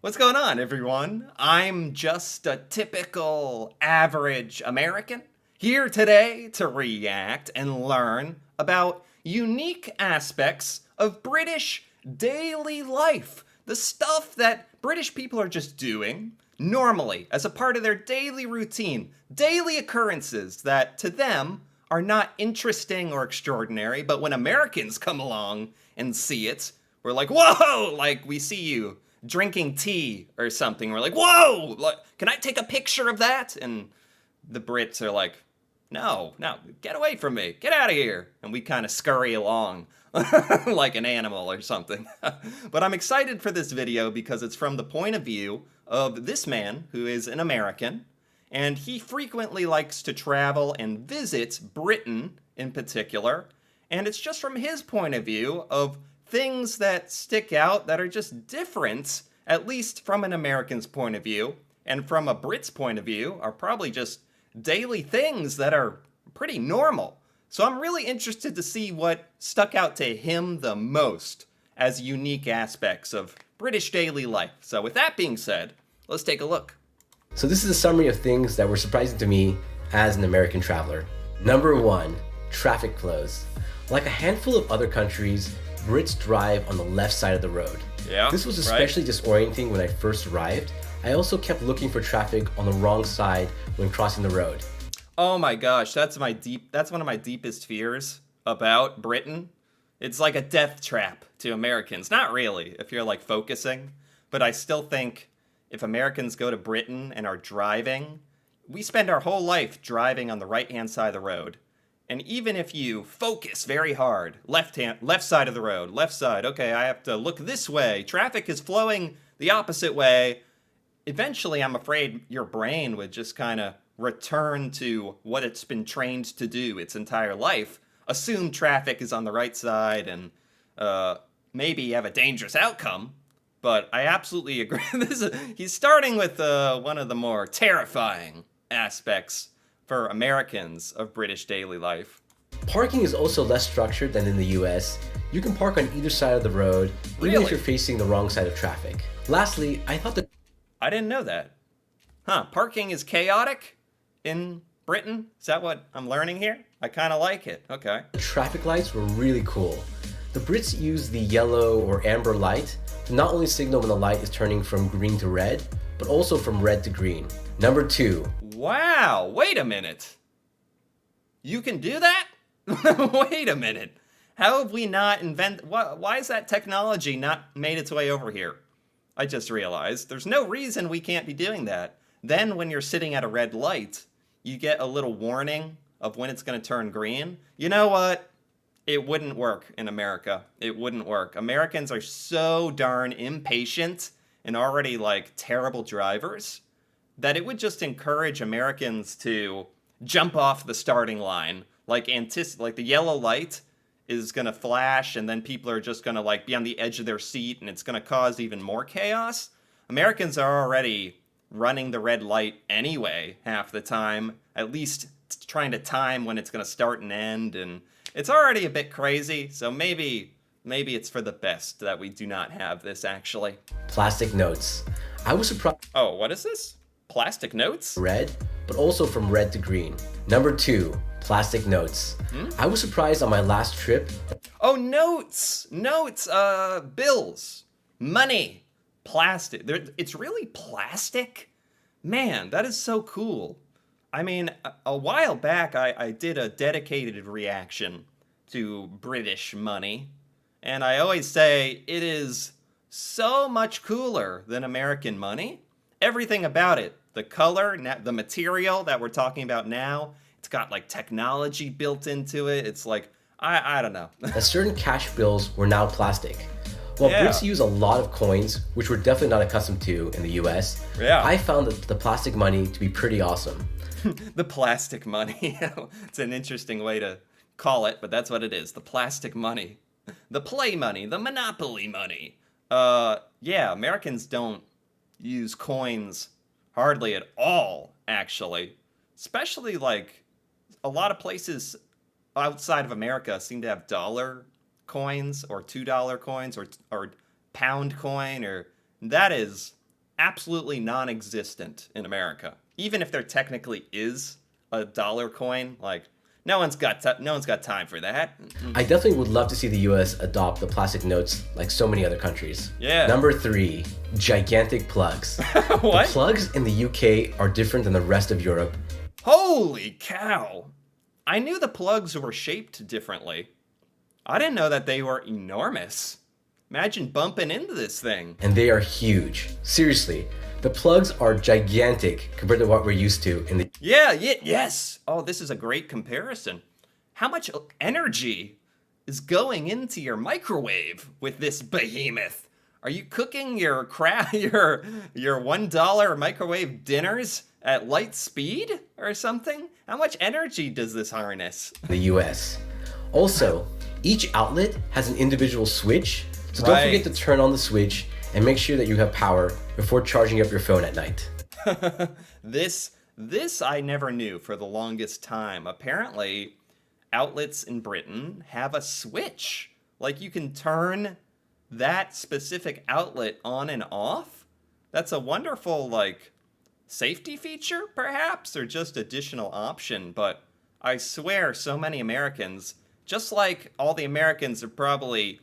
What's going on, everyone? I'm just a typical average American here today to react and learn about unique aspects of British daily life. The stuff that British people are just doing normally as a part of their daily routine, daily occurrences that to them are not interesting or extraordinary, but when Americans come along and see it, we're like, whoa, like we see you drinking tea or something. We're like, whoa, like, can I take a picture of that? And the Brits are like, no, no, get away from me, get out of here. And we kind of scurry along like an animal or something. But I'm excited for this video because it's from the point of view of this man who is an American, and he frequently likes to travel and visit Britain in particular. And it's just from his point of view of things that stick out that are just different, at least from an American's point of view, and from a Brit's point of view, are probably just daily things that are pretty normal. So I'm really interested to see what stuck out to him the most as unique aspects of British daily life. So with that being said, let's take a look. So this is a summary of things that were surprising to me as an American traveler. Number 1, traffic flows. Like a handful of other countries, Brits drive on the left side of the road. Yeah, this was especially disorienting when I first arrived. I also kept looking for traffic on the wrong side when crossing the road. Oh my gosh, that's one of my deepest fears about Britain. It's like a death trap to Americans. Not really, if you're like focusing, but I still think if Americans go to Britain and are driving, we spend our whole life driving on the right-hand side of the road. And even if you focus very hard, left side of the road, left side, okay, I have to look this way, traffic is flowing the opposite way, eventually I'm afraid your brain would just kind of return to what it's been trained to do its entire life. Assume traffic is on the right side and maybe you have a dangerous outcome. But I absolutely agree. He's starting with one of the more terrifying aspects for Americans of British daily life. Parking is also less structured than in the US. You can park on either side of the road, even if you're facing the wrong side of traffic. Lastly, I didn't know that. Huh, parking is chaotic in Britain? Is that what I'm learning here? I kind of like it. Okay. the traffic lights were really cool. The Brits use the yellow or amber light to not only signal when the light is turning from green to red, but also from red to green. Number 2, Wow, wait a minute. You can do that? Wait a minute. How have we not why is that technology not made its way over here? I just realized there's no reason we can't be doing that. Then when you're sitting at a red light, you get a little warning of when it's going to turn green. You know what? It wouldn't work in America. It wouldn't work. Americans are so darn impatient and already like terrible drivers that it would just encourage Americans to jump off the starting line. Like the yellow light is gonna flash and then people are just gonna like be on the edge of their seat and it's gonna cause even more chaos. Americans are already running the red light anyway half the time, at least trying to time when it's gonna start and end, and it's already a bit crazy, so maybe it's for the best that we do not have this actually. plastic notes. I was surprised Oh, what is this? Plastic notes? red, but also from red to green. Number 2, plastic notes. I was surprised on my last trip. Oh, notes, bills, money, plastic. It's really plastic? Man, that is so cool. I mean, a while back, I did a dedicated reaction to British money, and I always say it is so much cooler than American money. Everything about it, the color, the material that we're talking about now, it's got like technology built into it. It's like, I don't know. That certain cash bills were now plastic. While Yeah. Brits use a lot of coins, which we're definitely not accustomed to in the US, Yeah. I found the plastic money to be pretty awesome. The plastic money. It's an interesting way to call it, but that's what it is. The plastic money. The play money. The monopoly money. Yeah, Americans don't use coins hardly at all, actually. Especially like a lot of places outside of America seem to have dollar coins or $2 coins or pound coin, or that is absolutely non-existent in America. Even if there technically is a dollar coin, like no one's got time for that. I definitely would love to see the US adopt the plastic notes like so many other countries. Yeah. Number 3, gigantic plugs. What? The plugs in the UK are different than the rest of Europe. Holy cow! I knew the plugs were shaped differently. I didn't know that they were enormous. Imagine bumping into this thing. And they are huge. Seriously, the plugs are gigantic compared to what we're used to in the Yes! Oh, this is a great comparison. How much energy is going into your microwave with this behemoth? Are you cooking your $1 microwave dinners at light speed or something? How much energy does this harness? US. Also, each outlet has an individual switch, so don't forget to turn on the switch and make sure that you have power before charging up your phone at night. This I never knew for the longest time. Apparently, outlets in Britain have a switch. Like you can turn that specific outlet on and off. That's a wonderful like safety feature perhaps, or just additional option, but I swear so many Americans, just like all the Americans are probably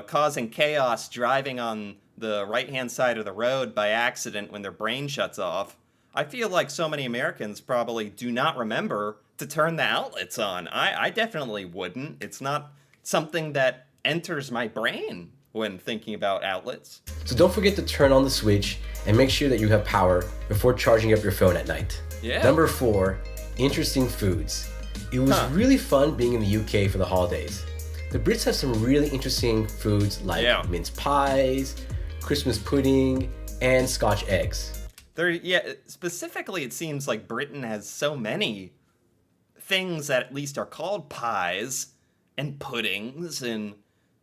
causing chaos driving on the right-hand side of the road by accident when their brain shuts off, I feel like so many Americans probably do not remember to turn the outlets on. I definitely wouldn't. It's not something that enters my brain when thinking about outlets. So don't forget to turn on the switch and make sure that you have power before charging up your phone at night. Yeah. Number 4, interesting foods. It was really fun being in the UK for the holidays. The Brits have some really interesting foods like mince pies, Christmas pudding, and Scotch eggs. Specifically it seems like Britain has so many things that at least are called pies and puddings, and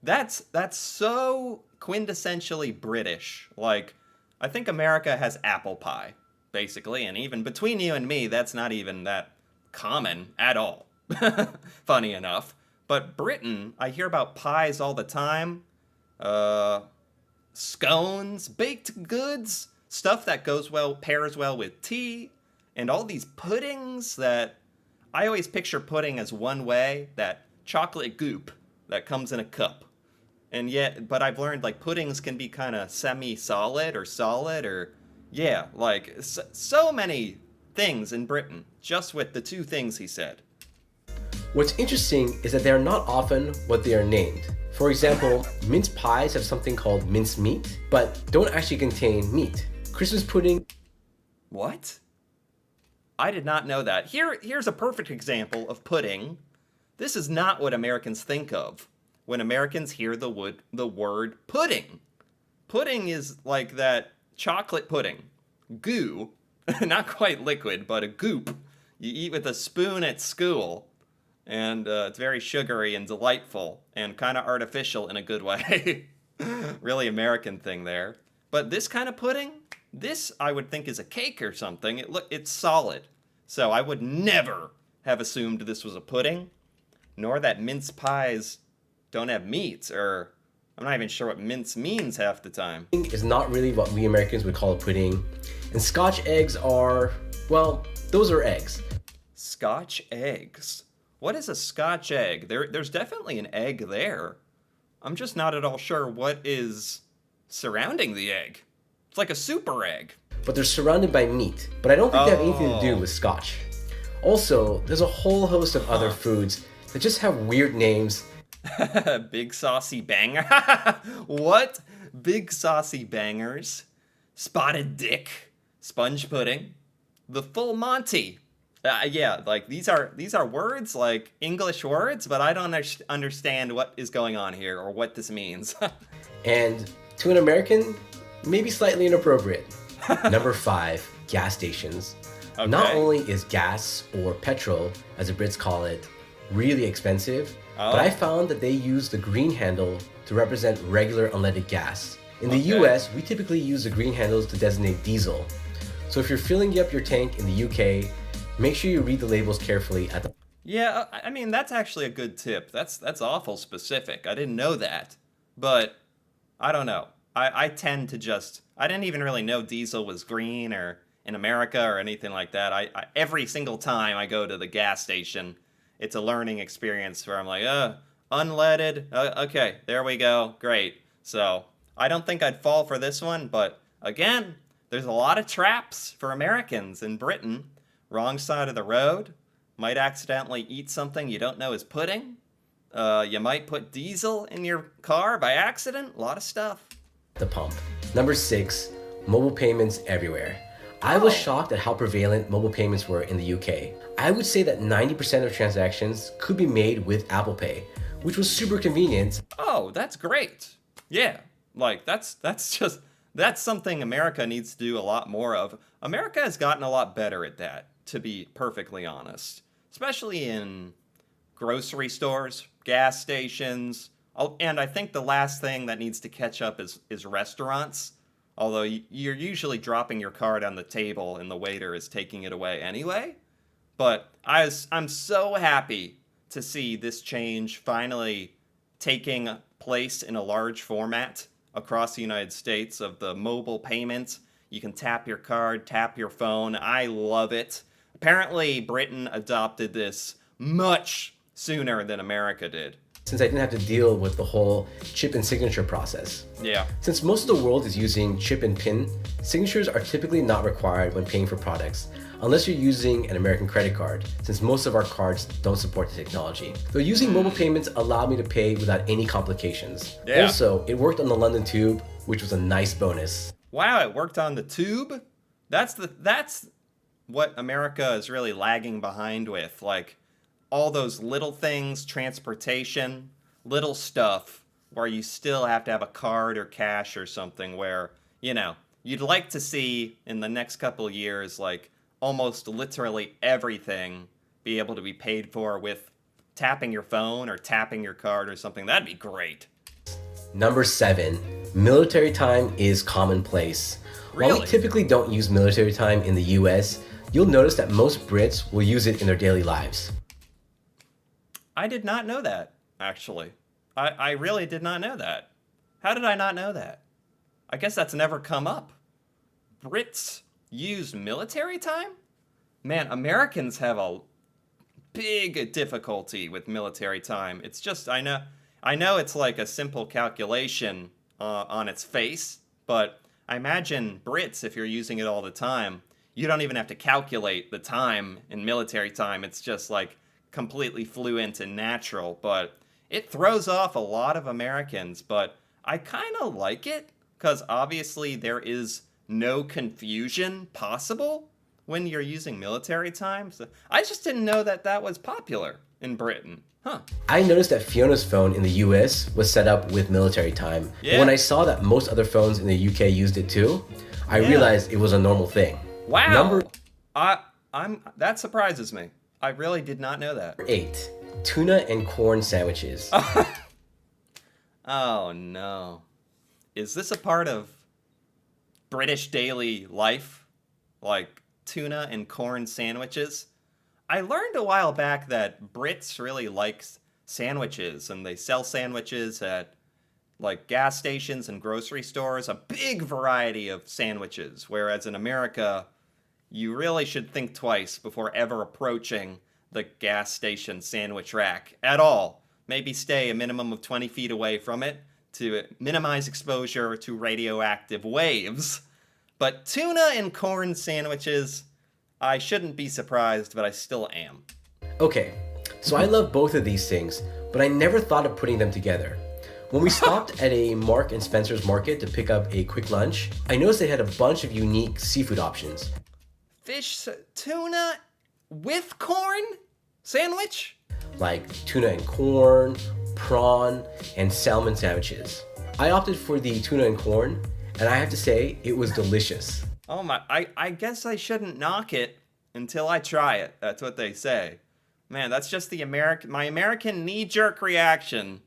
that's so quintessentially British. Like, I think America has apple pie, basically, and even between you and me, that's not even that common at all. Funny enough. But Britain, I hear about pies all the time. Scones, baked goods, stuff that pairs well with tea, and all these puddings that I always picture pudding as one way, that chocolate goop that comes in a cup. But I've learned like puddings can be kind of semi-solid or solid or so many things in Britain, just with the two things he said. What's interesting is that they are not often what they are named. For example, mince pies have something called mince meat, but don't actually contain meat. Christmas pudding... What? I did not know that. Here's a perfect example of pudding. This is not what Americans think of when Americans hear the word pudding. Pudding is like that chocolate pudding. Goo, not quite liquid, but a goop you eat with a spoon at school. And it's very sugary and delightful and kind of artificial in a good way. Really American thing there. But this kind of pudding, this I would think is a cake or something. It's solid. So I would never have assumed this was a pudding, nor that mince pies don't have meats, or I'm not even sure what mince means half the time. Is not really what we Americans would call a pudding. And Scotch eggs are, well, those are eggs. Scotch eggs? What is a Scotch egg? There's definitely an egg there. I'm just not at all sure what is surrounding the egg. It's like a super egg. But they're surrounded by meat. But I don't think they have anything to do with Scotch. Also, there's a whole host of other foods that just have weird names. Big saucy banger. What? Big saucy bangers. Spotted dick. Sponge pudding. The full Monty. Like these are words, like English words, but I don't understand what is going on here or what this means. And to an American, maybe slightly inappropriate. Number 5, gas stations. Okay. Not only is gas, or petrol, as the Brits call it, really expensive, but I found that they use the green handle to represent regular unleaded gas. In the US, we typically use the green handles to designate diesel. So if you're filling up your tank in the UK, make sure you read the labels carefully at the... Yeah, I mean, that's actually a good tip. That's awful specific. I didn't know that. But, I don't know. I tend to just, I didn't even really know diesel was green or in America or anything like that. Every single time I go to the gas station, it's a learning experience where I'm like, unleaded. Okay, there we go. Great. So I don't think I'd fall for this one, but again, there's a lot of traps for Americans in Britain. Wrong side of the road. Might accidentally eat something you don't know is pudding. You might put diesel in your car by accident. A lot of stuff. The pump. Number 6, mobile payments everywhere. I was Oh. shocked at how prevalent mobile payments were in the UK. I would say that 90% of transactions could be made with Apple Pay, which was super convenient. Oh, that's great. Yeah. Like that's something America needs to do a lot more of. America has gotten a lot better at that, to be perfectly honest. Especially in grocery stores, gas stations. Oh, and I think the last thing that needs to catch up is restaurants. Although you're usually dropping your card on the table and the waiter is taking it away anyway. But I'm so happy to see this change finally taking place in a large format across the United States of the mobile payments. You can tap your card, tap your phone. I love it. Apparently, Britain adopted this much sooner than America did. Since I didn't have to deal with the whole chip and signature process. Yeah. Since most of the world is using chip and PIN, signatures are typically not required when paying for products, unless you're using an American credit card, since most of our cards don't support the technology. Though using mobile payments allowed me to pay without any complications. Yeah. Also, it worked on the London Tube, which was a nice bonus. Wow, it worked on the tube? That's what America is really lagging behind with. Like all those little things, transportation, little stuff where you still have to have a card or cash or something where, you'd like to see in the next couple of years, like almost literally everything be able to be paid for with tapping your phone or tapping your card or something. That'd be great. Number 7, military time is commonplace. While we Really? typically don't use military time in the US, you'll notice that most Brits will use it in their daily lives. I did not know that, actually. I really did not know that. How did I not know that? I guess that's never come up. Brits use military time? Man, Americans have a big difficulty with military time. It's just, I know it's like a simple calculation on its face, but I imagine Brits, if you're using it all the time, you don't even have to calculate the time in military time. It's just like completely fluent and natural, but it throws off a lot of Americans, but I kind of like it because obviously there is no confusion possible when you're using military time. So I just didn't know that that was popular in Britain. Huh. I noticed that Fiona's phone in the US was set up with military time. Yeah. But when I saw that most other phones in the UK used it too, I Yeah. realized it was a normal thing. Wow. Number That surprises me. I really did not know that. 8, tuna and corn sandwiches. Oh no. Is this a part of British daily life? Like tuna and corn sandwiches? I learned a while back that Brits really like sandwiches and they sell sandwiches at like gas stations and grocery stores, a big variety of sandwiches, whereas in America, you really should think twice before ever approaching the gas station sandwich rack at all. Maybe stay a minimum of 20 feet away from it to minimize exposure to radioactive waves. But tuna and corn sandwiches, I shouldn't be surprised, but I still am. Okay, so I love both of these things, but I never thought of putting them together. When we stopped at a Mark and Spencer's market to pick up a quick lunch, I noticed they had a bunch of unique seafood options. Fish, tuna with corn sandwich? Like tuna and corn, prawn, and salmon sandwiches. I opted for the tuna and corn, and I have to say, it was delicious. Oh my, I guess I shouldn't knock it until I try it. That's what they say. Man, that's just my American knee-jerk reaction.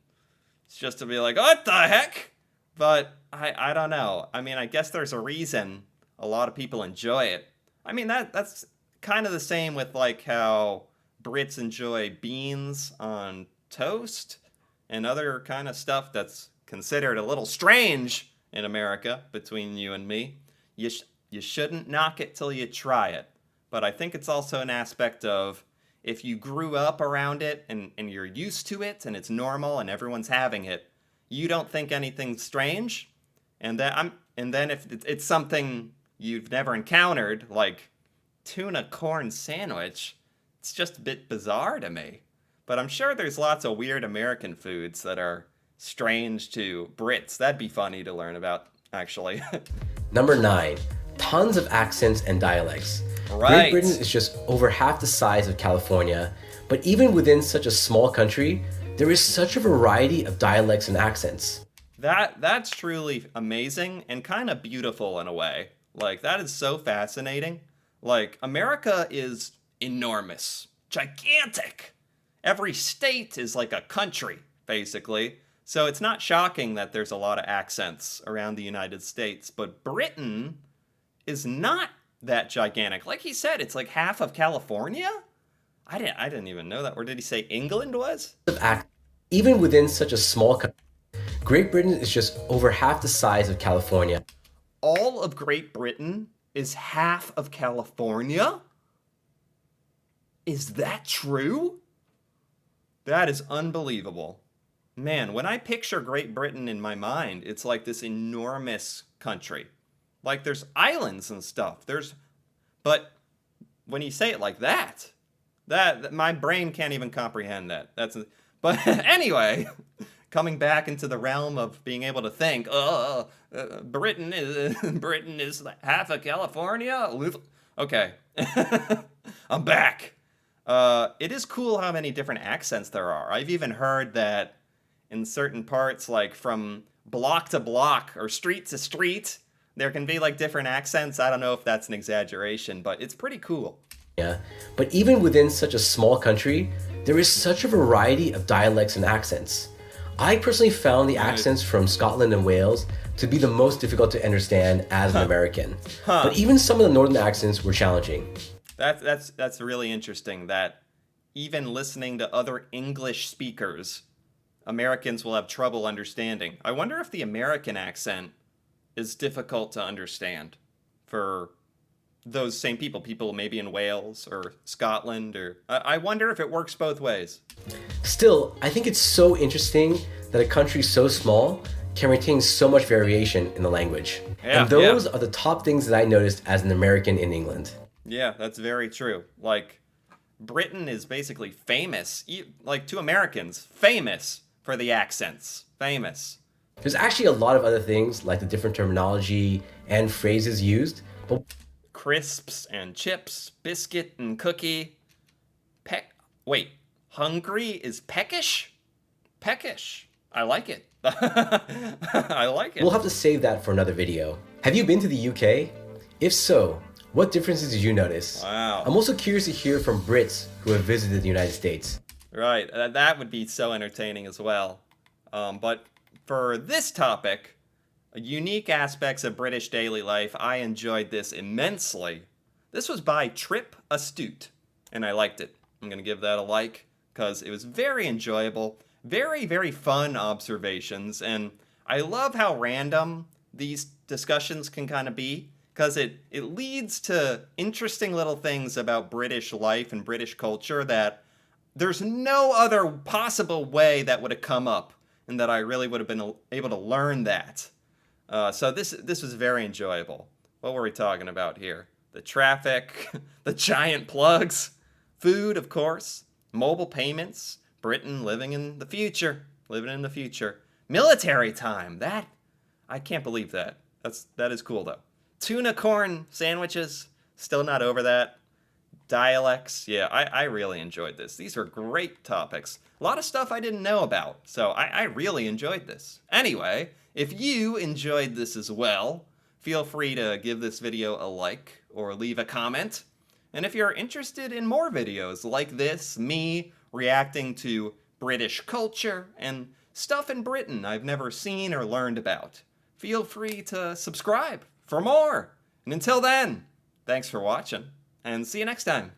It's just to be like, what the heck? But I don't know. I mean, I guess there's a reason a lot of people enjoy it. I mean, that's kind of the same with like how Brits enjoy beans on toast and other kind of stuff that's considered a little strange in America, between you and me. You shouldn't knock it till you try it. But I think it's also an aspect of if you grew up around it and you're used to it and it's normal and everyone's having it, you don't think anything's strange. And then if it's something you've never encountered, like tuna corn sandwich, it's just a bit bizarre to me. But I'm sure there's lots of weird American foods that are strange to Brits. That'd be funny to learn about, actually. Number 9, tons of accents and dialects. Right. Great Britain is just over half the size of California, but even within such a small country, there is such a variety of dialects and accents. That's truly amazing and kind of beautiful in a way. Like, that is so fascinating. Like, America is enormous, gigantic. Every state is like a country, basically. So it's not shocking that there's a lot of accents around the United States. But Britain is not that gigantic. Like he said, it's like half of California? I didn't even know that. Or did he say England was? Even within such a small country, Great Britain is just over half the size of California. All of Great Britain is half of California? Is that true? That is unbelievable. Man, when I picture Great Britain in my mind, it's like this enormous country. Like there's islands and stuff. But when you say it like that my brain can't even comprehend that. But anyway, coming back into the realm of being able to think, Britain is half of California. Okay, I'm back. It is cool how many different accents there are. I've even heard that in certain parts, like from block to block or street to street, there can be like different accents. I don't know if that's an exaggeration, but it's pretty cool. Yeah, but even within such a small country, there is such a variety of dialects and accents. I personally found the accents from Scotland and Wales to be the most difficult to understand as an American. But even some of the northern accents were challenging. That's really interesting that even listening to other English speakers, Americans will have trouble understanding. I wonder if the American accent is difficult to understand for those same people maybe in Wales or Scotland, or I wonder if it works both ways. Still, I think it's so interesting that a country so small can retain so much variation in the language. Yeah, and those are the top things that I noticed as an American in England. Yeah, that's very true. Like, Britain is basically famous, like to Americans, famous for the accents. Famous. There's actually a lot of other things, like the different terminology and phrases used, but Crisps and chips, biscuit and cookie. Hungry is peckish? Peckish. I like it. I like it. we'll have to save that for another video. Have you been to the UK? If so, what differences did you notice? Wow. I'm also curious to hear from Brits who have visited the United States. Right, that would be so entertaining as well. But for this topic, unique aspects of British daily life, I enjoyed this immensely. This was by Trip Astute, and I liked it. I'm going to give that a like, because it was very enjoyable, very, very fun observations, and I love how random these discussions can kind of be, because it leads to interesting little things about British life and British culture that there's no other possible way that would have come up, and that I really would have been able to learn that. So this was very enjoyable. What were we talking about here? The traffic, the giant plugs, food, of course, mobile payments, Britain living in the future, military time. I can't believe that. That is cool though. Tuna corn sandwiches, still not over that. Dialects, yeah, I really enjoyed this. These are great topics. A lot of stuff I didn't know about, so I really enjoyed this. Anyway, if you enjoyed this as well, feel free to give this video a like or leave a comment. And if you're interested in more videos like this, me reacting to British culture and stuff in Britain I've never seen or learned about, feel free to subscribe for more. And until then, thanks for watching, and see you next time.